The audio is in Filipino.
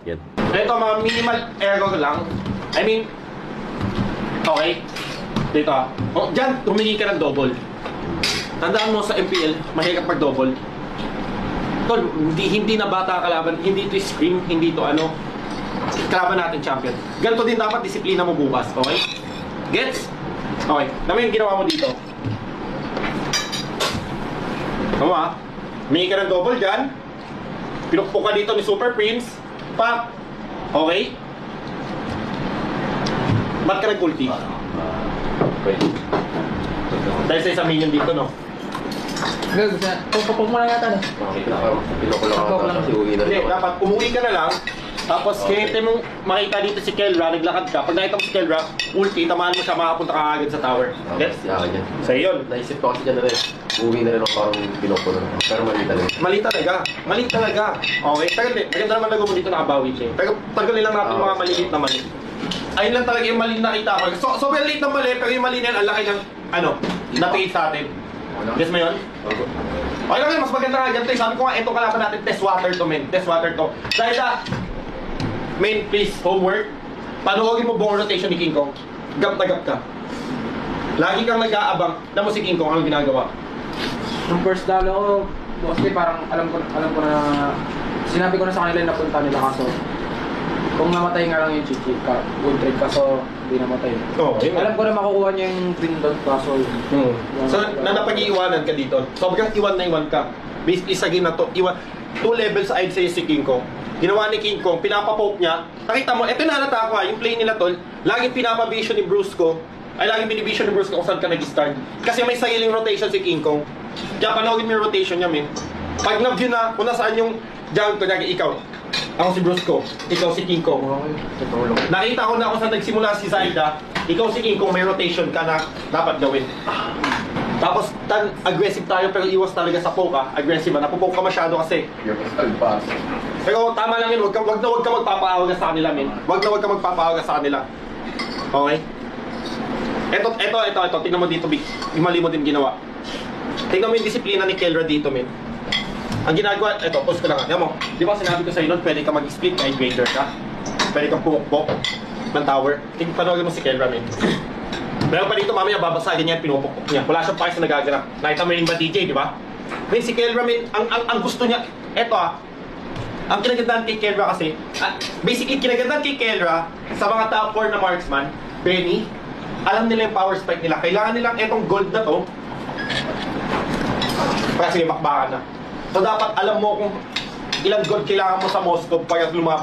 Yan. Ito mga minimal error lang. I mean, okay. Dito oh, dyan, humingi ka ng double. Tandaan mo sa MPL, mahirap mag-double. Tol, hindi na bata kalaban, hindi to scream, hindi to ano. Kalaban natin champion. Ganito din dapat disiplina mo bukas, okay? Gets? Okay, naman yung ginawa mo dito. Tama ha? Humingi ka ng double dyan. Pinukpok ka dito ni Super Prince. Pak! Okay? Ba't ka nag-ulti? Okay. Dahil sa isang minion dito, no? Pupupog mo na yata, no? Pinukulang ako kasi uwi na Hindi, rin. dapat umuwi ka na lang. Tapos, hinintay mong makita dito si Kelra, naglakad ka. Pag nakita mo si Kelra, ulti, tamaan mo siya, makapunta ka agad sa tower. Gets? Yan. Sa'yo yun. Naisip ko kasi dyan na rin. Uwi na rin ako parang pinukulang ako. Pero mali talaga. Mali talaga. Mali talaga. Okay? Tagal din. Maganda naman nagawa mo dito nakabawi siya. Tagalin lang natin mga malilit na mali. Ayun lang talaga yung mali na nakita ko. Sobrang liit ng mali, pero yung mali na yan, ang laki ng, ano, na-pay sa atin. Guess mo yun? Okay lang yun, mas maganda nga ganito. Sabi ko nga, ito kalaban natin, test water to, men. Test water to. Dahil men, please, homework. Panuogin mo buong rotation ni King Kong. Gap na gap ka. Lagi kang nag-aabang na mo si King Kong, anong ginagawa? Nung first dalo ko, mostly parang alam ko na, sinabi ko na sa kanila na punta nila kaso, kung namatay nga lang yung Chichi, good trade kaso hindi namatay. Oo, yun. Alam ko na makukuha niya yung green dot kaso So, napag-iiwanan ka dito. Sobrang iwan na iwan ka. Basically sa game na to, iwan. 2 levels I'd say si King Kong. Ginawa ni King Kong, pinapapoke niya. Nakita mo, eto nalata ko ha, yung play nila tol, laging pinapavision ni Brusco, ay laging binivision ni Brusco kung saan ka nag-start. Kasi may sariling rotation si King Kong. Kaya panoorin mo yung rotation niya, men. Pag na-view na kung nasaan yung jump, kunyari ikaw, ako si Brusco, ikaw si King Kong. Nakita ko na kung saan nagsimula si Zaida, ikaw si King Kong, may rotation ka na dapat gawin. Tapos, aggressive tayo pero iwas talaga sa poke ha. Aggressive ha, napopoke ka masyado kasi. Pero tama lang yun, wag na magpapaawaga sa kanila, men. Wag ka magpapaawaga sa kanila. Okay? Ito, tingnan mo dito, Big. Yung mali mo din ginawa. Tingnan mo yung disiplina ni Kelra dito, men. Ang ginagawa, ito, pause ko lang. Yan mo, di ba sinabi ko sa'yo nun, pwede ka mag-split kahit Vader ka. Pwede kang pumukpok ng tower. Panoorin mo si Kelra, men. Meron pa dito, mamaya babasagin niya, pinupukpok niya. Wala siyang pakis na nagaganap. Nakita mo yung ba DJ, di ba? Men, si Kelra, men, ang gusto niya, eto ang kinagandahan kay Kelra kasi, basically, kinagandahan kay Kelra sa mga top 4 na marksman, Benny, alam nila yung power spike nila. Kailangan nilang etong gold na to, kasi bakbakan na. So dapat alam mo kung ilang gold kailangan mo sa Moscow para lumapit